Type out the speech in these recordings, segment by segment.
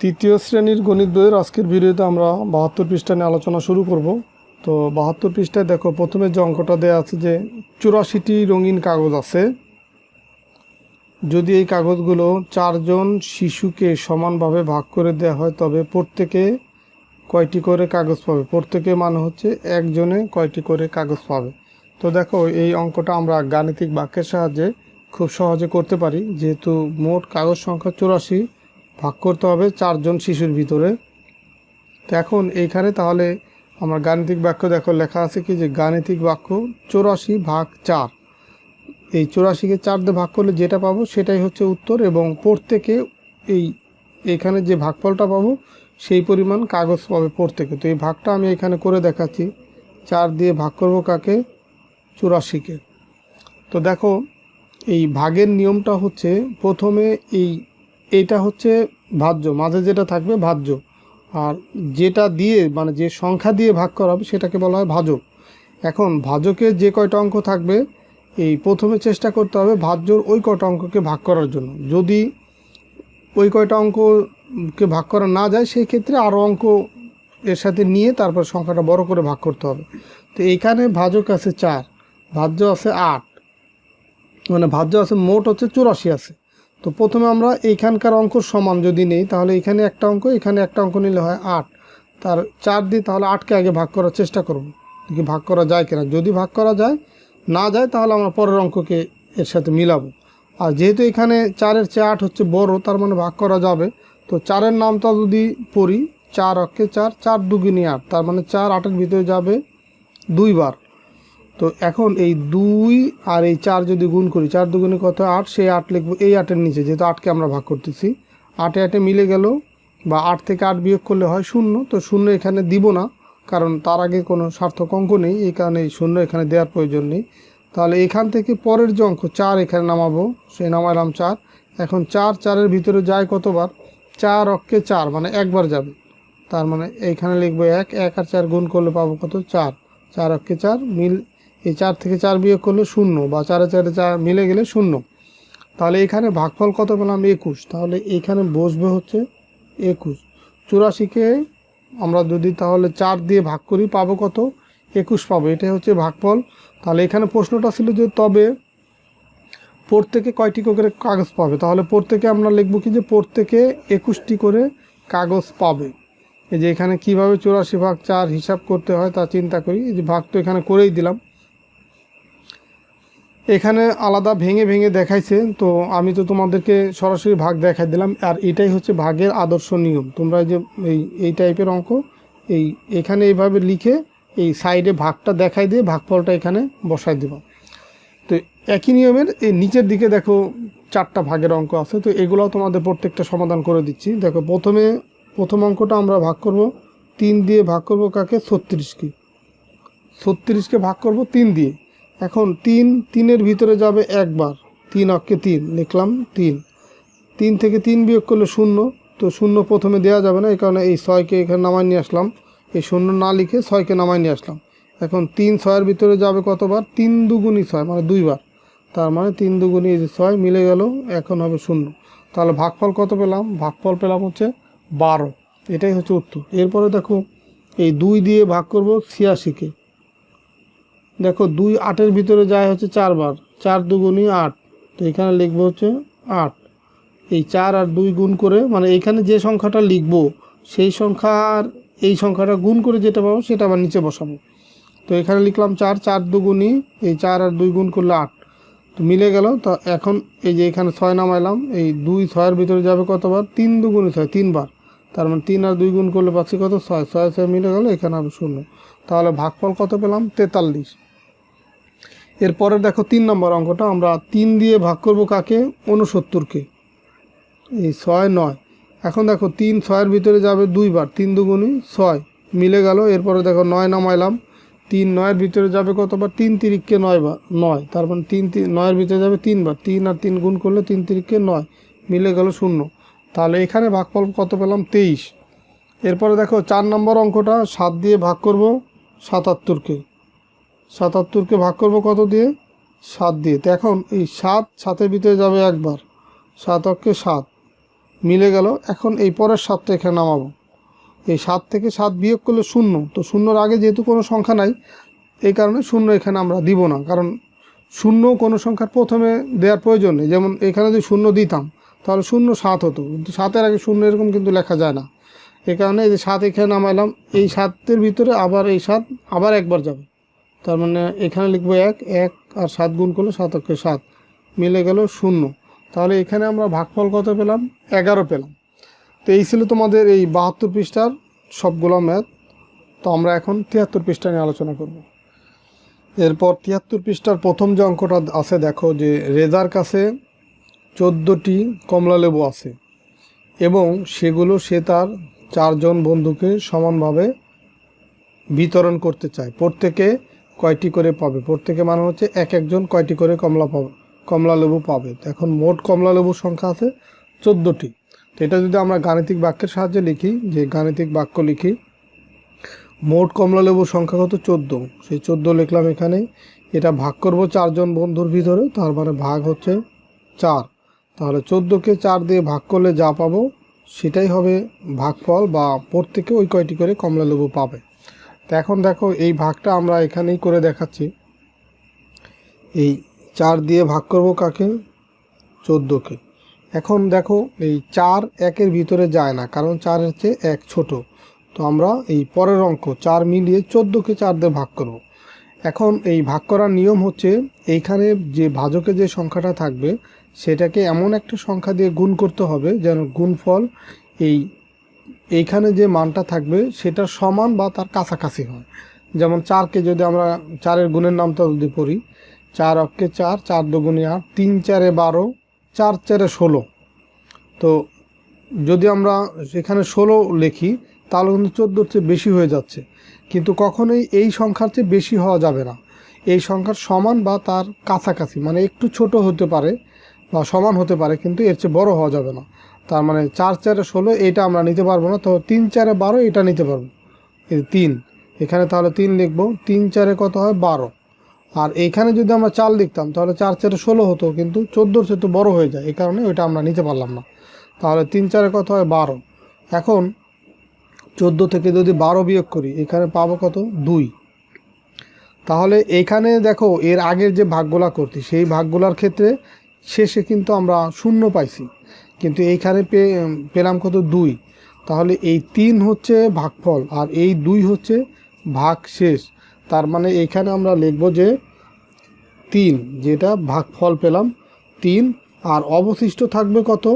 তৃতীয় শ্রেণীর গণিত বইয়ের আজকের ভিডিওতে আমরা ৭২ পৃষ্ঠা নিয়ে আলোচনা শুরু করব। তো ৭২ পৃষ্ঠায় দেখো প্রথমে যে অঙ্কটা দেওয়া আছে যে ৮৪টি রঙিন কাগজ আছে। যদি এই কাগজগুলো ৪ জন শিশুকে সমানভাবে ভাগ করে দেওয়া হয় তবে প্রত্যেকে কয়টি করে কাগজ পাবে। প্রত্যেকে মানে হচ্ছে একজনে কয়টি করে কাগজ পাবে। তো দেখো এই অঙ্কটা আমরা গাণিতিক বাক্যের সাহায্যে খুব সহজে করতে পারি। যেহেতু মোট কাগজ সংখ্যা ৮৪, ভাগ করতে হবে ৪ জন শিশুর ভিতরে। তো এখন এইখানে তাহলে আমার গাণিতিক বাক্য দেখো লেখা আছে কি যে গাণিতিক বাক্য ৮৪ ভাগ ৪। এই ৮৪কে ৪ দিয়ে ভাগ করলে যেটা পাবো সেটাই হচ্ছে উত্তর, এবং প্রত্যেকে এইখানে যে ভাগফলটা পাবো সেই পরিমাণ কাগজ পাবে প্রত্যেকে। তো এই ভাগটা আমি এখানে করে দেখাচ্ছি। ৪ দিয়ে ভাগ করব কাকে? ৮৪কে। তো দেখো এই ভাগের নিয়মটা হচ্ছে প্রথমে এইটা হচ্ছে ভাজ্য, মাঝে যেটা থাকবে ভাজ্য, আর যেটা দিয়ে মানে যে সংখ্যা দিয়ে ভাগ করা হবে সেটাকে বলা হয় ভাজক। এখন ভাজকের যে কয়টা অঙ্ক থাকবে এই প্রথমে চেষ্টা করতে হবে ভাজ্যর ওই কয়টা অঙ্ককে ভাগ করার জন্য। যদি ওই কয়টা অঙ্ককে ভাগ করা না যায় সেই ক্ষেত্রে আরও অঙ্ক এর সাথে নিয়ে তারপর সংখ্যাটা বড় করে ভাগ করতে হবে। তো এইখানে ভাজক আছে ৪, ভাজ্য আছে ৮, মানে ভাজ্য আছে মোট হচ্ছে ৮৪ আছে। তো প্রথমে আমরা এইখানকার অঙ্ক সমান যদি নেই তাহলে এখানে একটা অঙ্ক, এখানে একটা অঙ্ক নিলে হয় ৮, তার ৪ দিয়ে তাহলে ৮কে আগে ভাগ করার চেষ্টা করব, দেখি ভাগ করা যায় কিনা। যদি ভাগ করা যায়, না যায় তাহলে আমরা পরের অঙ্ককে এর সাথে মিলাবো। আর যেহেতু এখানে ৪-এর চেয়ে ৮ হচ্ছে বড়, তার মানে ভাগ করা যাবে। তো ৪-এর নামটা যদি পড়ি ৪ অক্ষে ৪, ৪ দুগুণে ৮, তার মানে ৪ ৮-এর ভিতরে যাবে ২ বার। তো এখন এই ২ আর এই ৪ যদি গুণ করি, ৪ দুগুণে কত? ৮, সেই ৮ লিখবো এই ৮-এর নিচে, যেহেতু ৮কে আমরা ভাগ করতেছি। ৮-এ ৮-এ মিলে গেল, বা ৮ থেকে ৮ বিয়োগ করলে হয় ০। তো ০ এখানে দিব না, কারণ তার আগে কোনো সার্থক অঙ্ক নেই, এই কারণে এই ০ এখানে দেওয়ার প্রয়োজন নেই। তাহলে এখান থেকে পরের যে অঙ্ক ৪ এখানে নামাবো, সেই নামাইলাম ৪। এখন ৪ ৪-এর ভিতরে যায় কতবার? ৪ অক্ষে ৪, মানে একবার যাবে। তার মানে এইখানে লিখবো ১, ১ আর ৪ গুণ করলে পাবো কত? ৪। ৪ অক্ষে ৪ এই ৪ থেকে ৪ বিয়োগ করলে ০, বা ৪-এ ৪-এ ৪ মিলে গেলে ০। তাহলে এখানে ভাগফল কত পেলাম? ২১। তাহলে এইখানে বসবে হচ্ছে ২১। ৮৪কে আমরা যদি তাহলে ৪ দিয়ে ভাগ করি পাবো কত? ২১ পাবো। এটাই হচ্ছে ভাগফল। তাহলে এখানে প্রশ্নটা ছিল যে তবে প্রত্যেকে কয়টি করে কাগজ পাবে। তাহলে প্রত্যেকে আমরা লিখবো কি যে প্রত্যেকে ২১টি করে কাগজ পাবে। এই যে এখানে কীভাবে ৮৪ ভাগ ৪ হিসাব করতে হয় তা চিন্তা করি। এই যে ভাগ তো এখানে করেই দিলাম, এখানে আলাদা ভেঙে ভেঙে দেখাইছে, তো আমি তো তোমাদেরকে সরাসরি ভাগ দেখাই দিলাম। আর এটাই হচ্ছে ভাগের আদর্শ নিয়ম। তোমরা যে এই টাইপের অঙ্ক এখানে এইভাবে লিখে এই সাইডে ভাগটা দেখাই দিয়ে ভাগফলটা এখানে বসাই দেবা। তো একই নিয়মের এই নিচের দিকে দেখো ৪টা ভাগের অঙ্ক আছে। তো এগুলোও তোমাদের প্রত্যেকটা সমাধান করে দিচ্ছি। দেখো প্রথম অঙ্কটা আমরা ভাগ করব ৩ দিয়ে। ভাগ করব কাকে? ৩৬কে। ৩৬কে ভাগ করব ৩ দিয়ে। এখন ৩-৩-এর ভিতরে যাবে একবার, ৩ অক্ষে ৩ লিখলাম ৩। ৩ থেকে ৩ বিয়োগ করলে ০। তো ০ প্রথমে দেওয়া যাবে না, এই কারণে এই ৬কে এখানে নামায় নিয়ে আসলাম। এই ০ না লিখে ৬কে নামায় নিয়ে আসলাম। এখন ৩ ৬-এর ভিতরে যাবে কতবার? ৩ দুগুণী ৬, মানে ২ বার। তার মানে ৩ দুগুণী ৬ মিলে গেল, এখন হবে ০। তাহলে ভাগফল কত পেলাম? ভাগফল পেলাম হচ্ছে ১২। এটাই হচ্ছে উত্তর। এরপরে দেখো এই ২ দিয়ে ভাগ করব ৮৬কে। দেখো ২ ৮-এর ভিতরে যায় হচ্ছে ৪ বার, ৪ দুগুণী ৮। তো এখানে লিখবো হচ্ছে ৮। এই ৪ আর ২ গুণ করে, মানে এইখানে যে সংখ্যাটা লিখবো সেই সংখ্যার এই সংখ্যাটা গুণ করে যেটা পাবো সেটা আবার নিচে বসাবো। তো এখানে লিখলাম ৪, ৪ দুগুণী এই ৪ আর ২ গুণ করলে ৮, তো মিলে গেল। তো এখন এই যে এখানে ৬ নামাইলাম, এই ২ ৬-এর ভিতরে যাবে কতবার? ৩ দুগুণী ৬, ৩ বার। তার মানে ৩ আর ২ গুণ করলে পাচ্ছি কত? ৬, ৬ ৬ মিলে গেল, এখানে হবে ০। তাহলে ভাগফল কত পেলাম? ৪৩। এরপরে দেখো ৩ নম্বর অঙ্কটা আমরা ৩ দিয়ে ভাগ করব কাকে? ৬৯কে। এই ৬ ৯। এখন দেখো ৩ ৬-এর ভিতরে যাবে ২ বার, ৩ দুগুণী ৬ মিলে গেল। এরপরে দেখো ৯ নামাইলাম, ৩ ৯-এর ভিতরে যাবে কতবার? ৩ তিরিককে ৯ বার, ৯। তার মানে ৩ ৯-এর ভিতরে যাবে ৩ বার, ৩ আর ৩ গুণ করলে ৩ তিরিককে ৯ মিলে গেল ০। তাহলে এখানে ভাগফল কত পেলাম? ২৩। এরপরে দেখো ৪ নম্বর অঙ্কটা ৭ দিয়ে ভাগ করব ৭৭কে। ৭৭কে ভাগ করব কত দিয়ে? ৭ দিয়ে। তো এখন এই ৭ ৭-এর ভিতরে যাবে একবার, ৭ অক্ষে ৭, মিলে গেল। এখন এই পরের 7টা এখানে নামাবো। এই 7 থেকে 7 বিয়োগ করলে 0, তো 0-র আগে যেহেতু কোনো সংখ্যা নাই এই কারণে 0 এখানে আমরা দিব না, কারণ 0 কোনো সংখ্যার প্রথমে দেওয়ার প্রয়োজন নেই। যেমন এখানে যদি 0 দিতাম তাহলে 0 7 হতো, কিন্তু 7-এর আগে 0 এরকম কিন্তু লেখা যায় না। এই কারণে এই যে 7 এখানে নামাইলাম, এই 7-এর ভিতরে আবার এই 7 আবার একবার যাবে, তার মানে এখানে লিখবো 1 আর 7 গুণ করলে 7 × 7 মিলে গেল 0। তাহলে এখানে আমরা ভাগফল কত পেলাম? 11 পেলাম। তো এই ছিল তোমাদের এই 72 পৃষ্ঠার সবগুলো ম্যাথ। তো আমরা এখন 73 পৃষ্ঠা নিয়ে আলোচনা করব। এরপর 73 পৃষ্ঠার প্রথম যে অঙ্কটা আছে, দেখো যে রেজার কাছে 14টি কমলালেবু আছে এবং সেগুলো সে তার 4 জন বন্ধুকে সমানভাবে বিতরণ করতে চায়। প্রত্যেকে কয়টি করে পাবে? প্রত্যেকে মানে হচ্ছে এক একজন কয়টি করে কমলালেবু পাবে। এখন মোট কমলালেবুর সংখ্যা আছে 14টি। তো এটা যদি আমরা গাণিতিক বাক্যের সাহায্যে লিখি, যে গাণিতিক বাক্য লিখি, মোট কমলালেবুর সংখ্যা কত? 14। সেই 14 লিখলাম এখানে। এটা ভাগ করব 4 জন বন্ধুর ভিতরে, তার মানে ভাগ হচ্ছে 4। তাহলে 14কে 4 দিয়ে ভাগ করলে যা পাবো সেটাই হবে ভাগফল, বা প্রত্যেকে ওই কয়টি করে কমলালেবু পাবে। তো এখন দেখো এই ভাগটা আমরা এখানেই করে দেখাচ্ছি। এই 4 দিয়ে ভাগ করব কাকে? 14কে। এখন দেখো এই 4 1-এর ভিতরে যায় না, কারণ 4-এর চেয়ে 1 ছোট। তো আমরা এই পরের অঙ্ক 4 মিলিয়ে 14কে 4 দিয়ে ভাগ করব। এখন এই ভাগ করার নিয়ম হচ্ছে, এইখানে যে ভাজকে যে সংখ্যাটা থাকবে সেটাকে এমন একটা সংখ্যা দিয়ে গুণ করতে হবে যেন গুণফল এইখানে যে মানটা থাকবে সেটার সমান বা তার কাছাকাছি হয়। যেমন 4কে যদি আমরা 4-এর গুণের নামটা যদি পড়ি, 4 অক্ষে 4, 4 দুগুণে 8, 3 4-এ 12, 4 4-এ 16। তো যদি আমরা এখানে 16 লিখি তাহলে কিন্তু 14-র চেয়ে বেশি হয়ে যাচ্ছে, কিন্তু কখনোই এই সংখ্যার চেয়ে বেশি হওয়া যাবে না। এই সংখ্যার সমান বা তার কাছাকাছি, মানে একটু ছোট হতে পারে বা সমান হতে পারে, কিন্তু এর চেয়ে বড় হওয়া যাবে না। তার মানে 4 4-এ 16 এটা আমরা নিতে পারবো না, তো 3 4-এ 12 এটা নিতে পারবো। এই 3 এখানে, তাহলে 3 লিখবো। 3 4-এ কত হয়? 12। আর এইখানে যদি আমরা 4 লিখতাম তাহলে 4 4-এ 16 হতো, কিন্তু 14-র চেয়ে তো বড় হয়ে যায়, এই কারণে ওইটা আমরা নিতে পারলাম না। তাহলে 3 4-এ কত হয়? 12। এখন 14 থেকে যদি 12 বিয়োগ করি এখানে পাবো কত? 2। তাহলে এইখানে দেখো এর আগের যে ভাগগুলা করছি সেই ভাগগুলার ক্ষেত্রে শেষে কিন্তু আমরা 0 পাইছি, কিন্তু এইখানে পেলাম কত? 2। তাহলে এই 3 হচ্ছে ভাগফল আর এই 2 হচ্ছে ভাগ শেষ। তার মানে এইখানে আমরা লিখব যে 3, যেটা ভাগফল পেলাম 3, আর অবশিষ্ট থাকবে কত?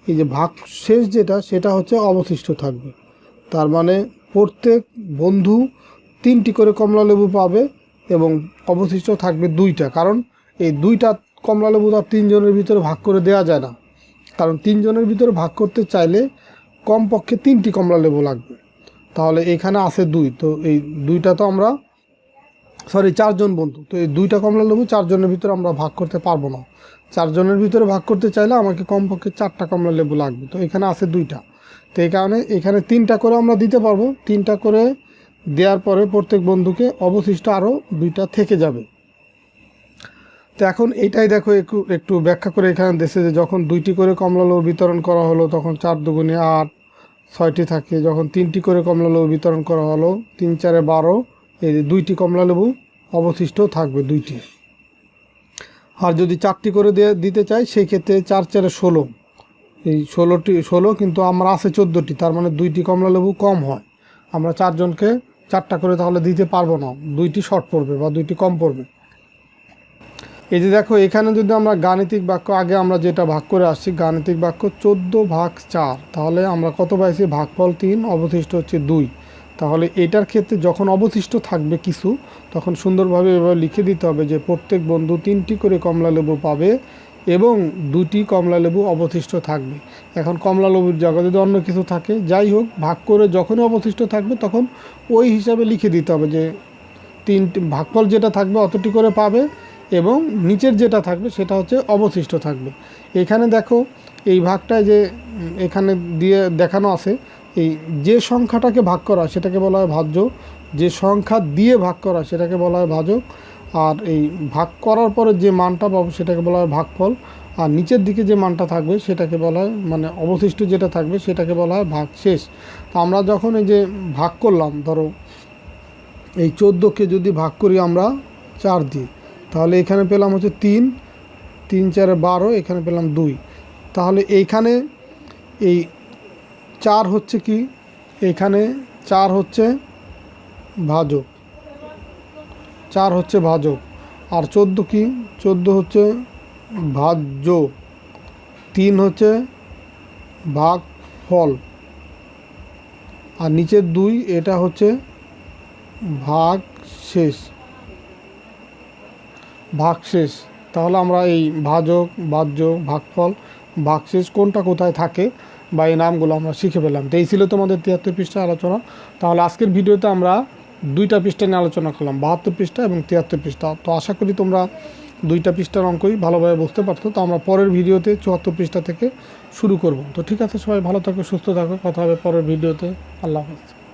এই যে ভাগ শেষ যেটা, সেটা হচ্ছে অবশিষ্ট থাকবে। তার মানে প্রত্যেক বন্ধু 3টি করে কমলালেবু পাবে এবং অবশিষ্ট থাকবে 2টা, কারণ এই 2টা কমলালেবু তার 3 জনের ভিতরে ভাগ করে দেওয়া যায় না, কারণ 3 জনের ভিতরে ভাগ করতে চাইলে কমপক্ষে 3টি কমলালেবু লাগবে। তাহলে এখানে আছে 2, তো এই 2টা তো আমরা 4 জন বন্ধু, তো এই 2টা কমলালেবু 4 জনের ভিতরে আমরা ভাগ করতে পারবো না। 4 জনের ভিতরে ভাগ করতে চাইলে আমাকে কমপক্ষে 4টা কমলালেবু লাগবে, তো এখানে আছে 2টা। তো এই কারণে এখানে 3টা করে আমরা দিতে পারবো। 3টা করে দেওয়ার পরে প্রত্যেক বন্ধুকে অবশিষ্ট আরও 2টা থেকে যাবে। তো এখন এইটাই দেখো একটু ব্যাখ্যা করে এখানে দেশে, যে যখন 2টি করে কমলালেবু বিতরণ করা হলো তখন 4 দুগুণে 8, 6টি থাকে। যখন 3টি করে কমলালেবু বিতরণ করা হলো 3 4-এ 12, এই 2টি কমলালেবু অবশিষ্ট থাকবে 2টি। আর যদি 4টি করে দিতে চাই সেই ক্ষেত্রে 4 4-এ 16, এই 16 কিন্তু আমরা আছে 14টি, তার মানে 2টি কমলালেবু কম হয়। আমরা 4 জনকে 4টা করে তাহলে দিতে পারবো না, 2টি শর্ট পড়বে বা 2টি কম পড়বে। এই যে দেখো এখানে যদি আমরা গাণিতিক বাক্য, আগে আমরা যেটা ভাগ করে আসছি গাণিতিক বাক্য 14 ভাগ 4, তাহলে আমরা কত পাইছি? ভাগফল 3, অবশিষ্ট হচ্ছে 2। তাহলে এটার ক্ষেত্রে যখন অবশিষ্ট থাকবে কিছু, তখন সুন্দরভাবে এভাবে লিখে দিতে হবে যে প্রত্যেক বন্ধু 3টি করে কমলালেবু পাবে এবং 2টি কমলালেবু অবশিষ্ট থাকবে। এখন কমলালেবুর জায়গায় যদি অন্য কিছু থাকে, যাই হোক, ভাগ করে যখনই অবশিষ্ট থাকবে তখন ওই হিসাবে লিখে দিতে হবে যে 3টি ভাগফল যেটা থাকবে অতটি করে পাবে এবং নিচের যেটা থাকবে সেটা হচ্ছে অবশিষ্ট থাকবে। এখানে দেখো এই ভাগটায় যে এখানে দিয়ে দেখানো আছে, এই যে সংখ্যাটাকে ভাগ করা সেটাকে বলা হয় ভাজ্য, যে সংখ্যা দিয়ে ভাগ করা সেটাকে বলা হয় ভাজক, আর এই ভাগ করার পরে যে মানটা পাবো সেটাকে বলা হয় ভাগফল, আর নিচের দিকে যে মানটা থাকবে সেটাকে বলা হয়, মানে অবশিষ্ট যেটা থাকবে সেটাকে বলা হয় ভাগশেষ। তো আমরা যখন এই যে ভাগ করলাম, ধরো এই 14কে যদি ভাগ করি আমরা 4 দিয়ে, তাহলে এখানে পেলাম হচ্ছে 3, 3 4 12, এখানে পেলাম 2। তাহলে এইখানে এই 4 হচ্ছে কি, এখানে 4 হচ্ছে ভাজক, 4 হচ্ছে ভাজক। আর 14 কি, 14 হচ্ছে ভাজ্য, 3 হচ্ছে ভাগফল, আর নিচের 2 এটা হচ্ছে ভাগশেষ, ভাগশেষ। তাহলে আমরা এই ভাজক, ভাজ্য, ভাগফল, ভাগশেষ কোনটা কোথায় থাকে বা এই নামগুলো আমরা শিখে পেলাম। তো এই ছিল তোমাদের 73 পৃষ্ঠা আলোচনা। তাহলে আজকের ভিডিওতে আমরা 2টা পৃষ্ঠা নিয়ে আলোচনা করলাম, 72 পৃষ্ঠা এবং 73 পৃষ্ঠা। তো আশা করি তোমরা 2টা পৃষ্ঠার অঙ্কই ভালোভাবে বুঝতে পারছো। তো আমরা পরের ভিডিওতে 74 পৃষ্ঠা থেকে শুরু করব। তো ঠিক আছে, সবাই ভালো থাকো, সুস্থ থাকো, কথা হবে পরের ভিডিওতে। আল্লাহ হাফেজ।